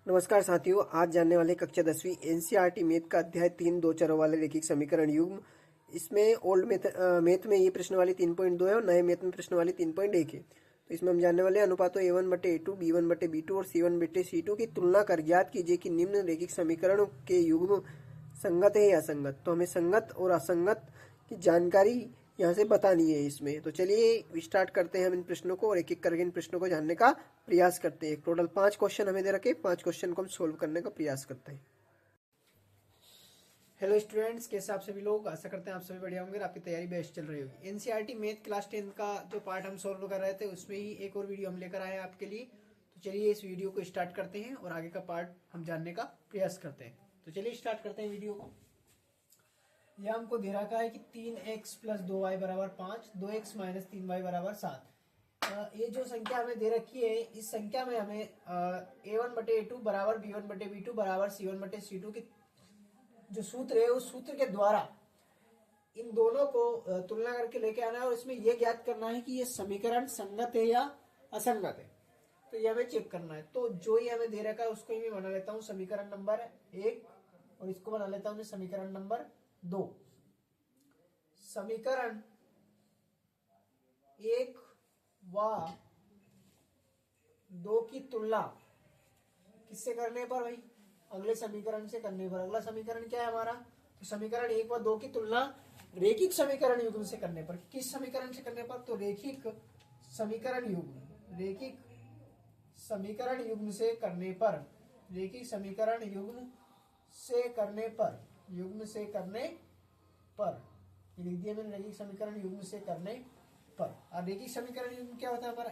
नमस्कार साथियों, आज जानने वाले कक्षा 10वीं एनसीईआरटी मैथ का अध्याय 3 दो चरों वाले रैखिक समीकरण युग्म। इसमें ओल्ड मैथ में ये प्रश्न वाली 3.2 है और नए मैथ में प्रश्न वाली 3.1 है। तो इसमें हम जानने वाले अनुपातों A1/A2, B1/B2 और C1/C2 की तुलना कर ज्ञात कीजिए कि निम्न रैखिक समीकरणों के युग्म संगत है या असंगत। तो हमें संगत और असंगत की जानकारी यहाँ से बतानी है इसमें। तो चलिए स्टार्ट करते हैं हम इन प्रश्नों को और एक एक करके इन प्रश्नों को जानने का प्रयास करते हैं। टोटल 5 क्वेश्चन हमें दे रखे, 5 क्वेश्चन को हम सोल्व करने का प्रयास करते हैं। हेलो स्टूडेंट्स, कैसे आप सभी लोग? आशा करते हैं आप सभी बढ़िया होंगे, आपकी तैयारी बेस्ट चल रही होगी। एनसीईआरटी मैथ क्लास 10 का जो पार्ट हम सोल्व कर रहे थे उसमें ही एक और वीडियो हम लेकर आए हैं आपके लिए। तो चलिए इस वीडियो को स्टार्ट करते हैं और आगे का पार्ट हम जानने का प्रयास करते हैं। तो चलिए स्टार्ट करते हैं वीडियो को। यह हमको दे रखा है कि 3x + 2y = 5, 2x - 3y = 7। ये जो संख्या हमें दे रखी है, इस संख्या में हमें A1/A2 = B1/B2 = C1/C2 की जो सूत्र है उस सूत्र के द्वारा इन दोनों को तुलना करके लेके आना है और इसमें यह ज्ञात करना है कि ये समीकरण संगत है या असंगत है। तो ये हमें चेक करना है। तो जो ये हमें दे रखा है उसको ही मैं बना लेता हूँ समीकरण नंबर 1 और इसको बना लेता हूँ मैं समीकरण नंबर 2। समीकरण 1 व 2 की तुलना किससे करने पर भाई? अगले समीकरण से करने पर। अगला समीकरण क्या है हमारा? तो समीकरण 1 व 2 की तुलना रैखिक समीकरण युग्म से करने पर। किस समीकरण से करने पर? तो रैखिक समीकरण युग्म, रैखिक समीकरण युग्म से करने पर, रैखिक समीकरण युग्म से करने पर, युग्म से करने पर ये लिख दिया मैंने, रैखिक समीकरण युग्म से करने पर। और रैखिक समीकरण युग्म क्या होता है हमारा?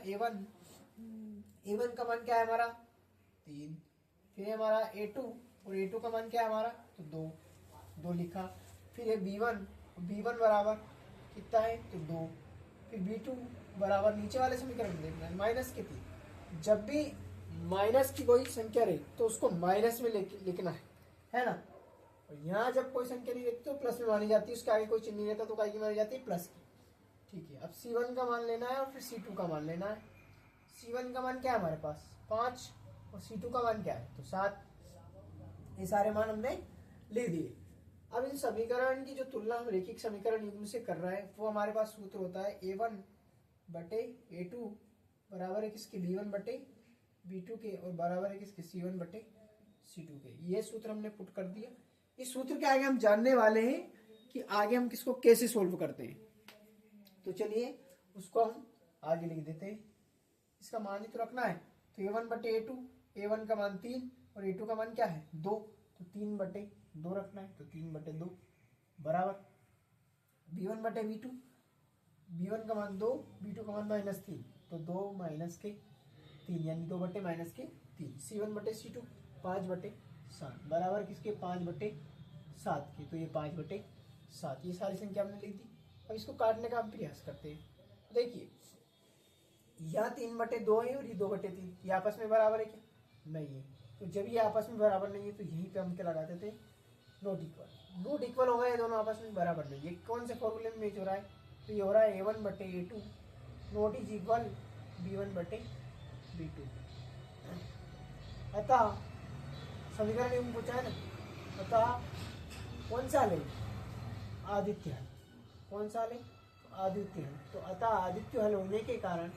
A1 का मान क्या है हमारा? 3। फिर हमारा A2 और A2 का मान क्या है हमारा? तो 2 लिखा। फिर है B1 बराबर कितना है? तो 2। फिर B2 बराबर नीचे वाले समीकरण में देखना है -3। जब भी माइनस की कोई संख्या रहे तो उसको माइनस में लिखना है ना। और यहाँ जब कोई संख्या नहीं रहती तो प्लस में मानी जाती है, उसके आगे कोई चिन्ह नहीं रहता तो काय की मानी जाती है? प्लस की। ठीक है, अब C1 का मान लेना है और फिर C2 का मान लेना है। C1 का मान क्या है हमारे पास? 5 और C2 का मान क्या है? तो 7। ये सारे मान हमने लिख दिए। अब इन समीकरण की जो तुलना हम रैखिक समीकरण युग्म से कर रहे हैं वो हमारे पास सूत्र होता है A1/A2 बराबर है किसके? B1/B2 के और बराबर है किसके? C1/C2 के। ये सूत्र हमने पुट कर दिया। इस सूत्र के आगे हम जानने वाले हैं कि आगे हम किसको कैसे सोल्व करते हैं। तो चलिए उसको हम आगे लिख देते हैं। इसका मान ही तो रखना है। तो A1/A2, A1 का मान 3 और A2 का मान क्या है? 2। तो 3/2 रखना है। तो 3/2 बराबर B1/B2, B1 का मान 2, B2 का मान -3। तो 2 - 3 यानी 2/-3। C1/C2 5/7 बराबर किसके? 5/7 के। तो ये 5/7 ये सारी संख्या हमने लिख दी। अब इसको काटने का हम प्रयास करते हैं। देखिए यह 3/2 है और ये 2/3, ये आपस में बराबर है क्या? नहीं है। तो जब ये आपस में बराबर नहीं है तो यहीं पे हम क्या लगाते थे? Not equal. नॉट इक्वल हो गए, दोनों आपस में बराबर नहीं है। कौन से फॉर्मूले में मैच हो रहा है? तो ये हो रहा है A1/A2 not is equal B1/B2। अतः समीकरण युग्म पूछा है ना, अतः कौन सा ले? आदित्य हल। कौन सा ले? आदित्य हल। तो अतः आदित्य हल होने के कारण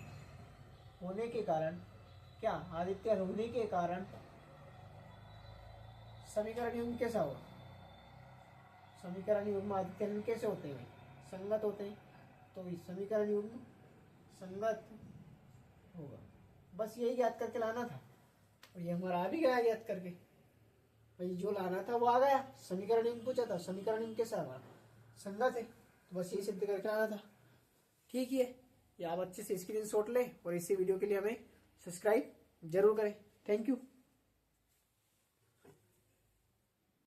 क्या? आदित्य हल होने के कारण समीकरण युग्म कैसा होगा? समीकरण युग्म आदित्य हल कैसे होते हैं? संगत होते हैं। तो इस समीकरण युग्म संगत होगा। बस यही याद करके लाना था और ये हमारा आ भी गया याद करके। भाई जो लाना था वो आ गया। समीकरण युग्म पूछा था, समीकरण युग्म कैसा हमारा? संगत है। तो बस यही सिद्ध करके लाना था। ठीक है, ये आप अच्छे से स्क्रीनशॉट लें और इसी वीडियो के लिए हमें सब्सक्राइब जरूर करें। Thank you.